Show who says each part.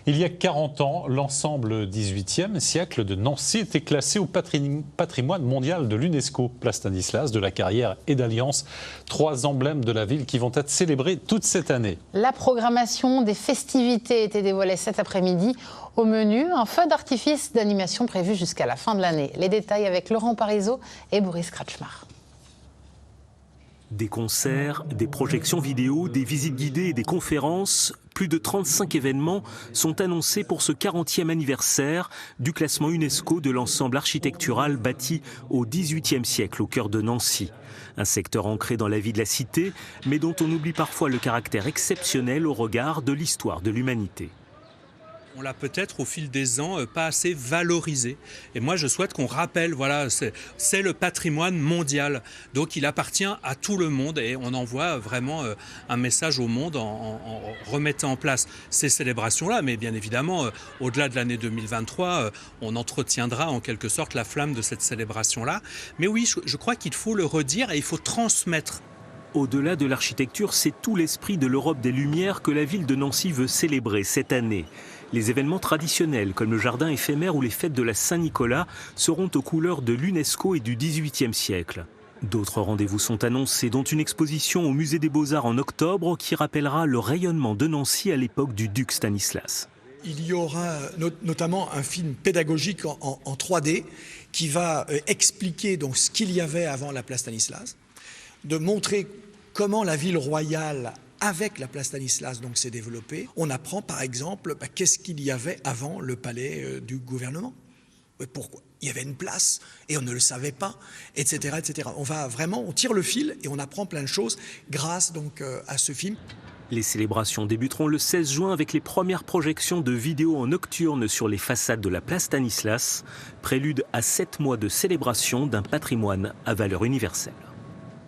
Speaker 1: Il y a 40 ans, l'ensemble 18e siècle de Nancy était classé au patrimoine mondial de l'UNESCO. Place Stanislas, de la Carrière et d'Alliance, 3 emblèmes de la ville qui vont être célébrés toute cette année.
Speaker 2: La programmation des festivités était dévoilée cet après-midi. Au menu, un feu d'artifice d'animation prévu jusqu'à la fin de l'année. Les détails avec Laurent Parisot et Boris Kratchmar.
Speaker 3: Des concerts, des projections vidéo, des visites guidées et des conférences, plus de 35 événements sont annoncés pour ce 40e anniversaire du classement UNESCO de l'ensemble architectural bâti au XVIIIe siècle au cœur de Nancy. Un secteur ancré dans la vie de la cité, mais dont on oublie parfois le caractère exceptionnel au regard de l'histoire de l'humanité.
Speaker 4: On l'a peut-être au fil des ans pas assez valorisé. Et moi je souhaite qu'on rappelle, voilà, c'est le patrimoine mondial. Donc il appartient à tout le monde et on envoie vraiment un message au monde en remettant en place ces célébrations-là. Mais bien évidemment, au-delà de l'année 2023, on entretiendra en quelque sorte la flamme de cette célébration-là. Mais oui, je crois qu'il faut le redire et il faut transmettre.
Speaker 3: Au-delà de l'architecture, c'est tout l'esprit de l'Europe des Lumières que la ville de Nancy veut célébrer cette année. Les événements traditionnels comme le jardin éphémère ou les fêtes de la Saint-Nicolas seront aux couleurs de l'UNESCO et du XVIIIe siècle. D'autres rendez-vous sont annoncés, dont une exposition au Musée des Beaux-Arts en octobre qui rappellera le rayonnement de Nancy à l'époque du duc Stanislas.
Speaker 5: Il y aura notamment un film pédagogique en 3D qui va expliquer donc ce qu'il y avait avant la place Stanislas, de montrer comment la ville royale avec la place Stanislas donc s'est développée. On apprend par exemple qu'est-ce qu'il y avait avant le palais du gouvernement. Pourquoi il y avait une place et on ne le savait pas, etc., etc. On tire le fil et on apprend plein de choses grâce donc à ce film.
Speaker 3: Les célébrations débuteront le 16 juin avec les premières projections de vidéos en nocturne sur les façades de la place Stanislas, prélude à 7 mois de célébration d'un patrimoine à valeur universelle.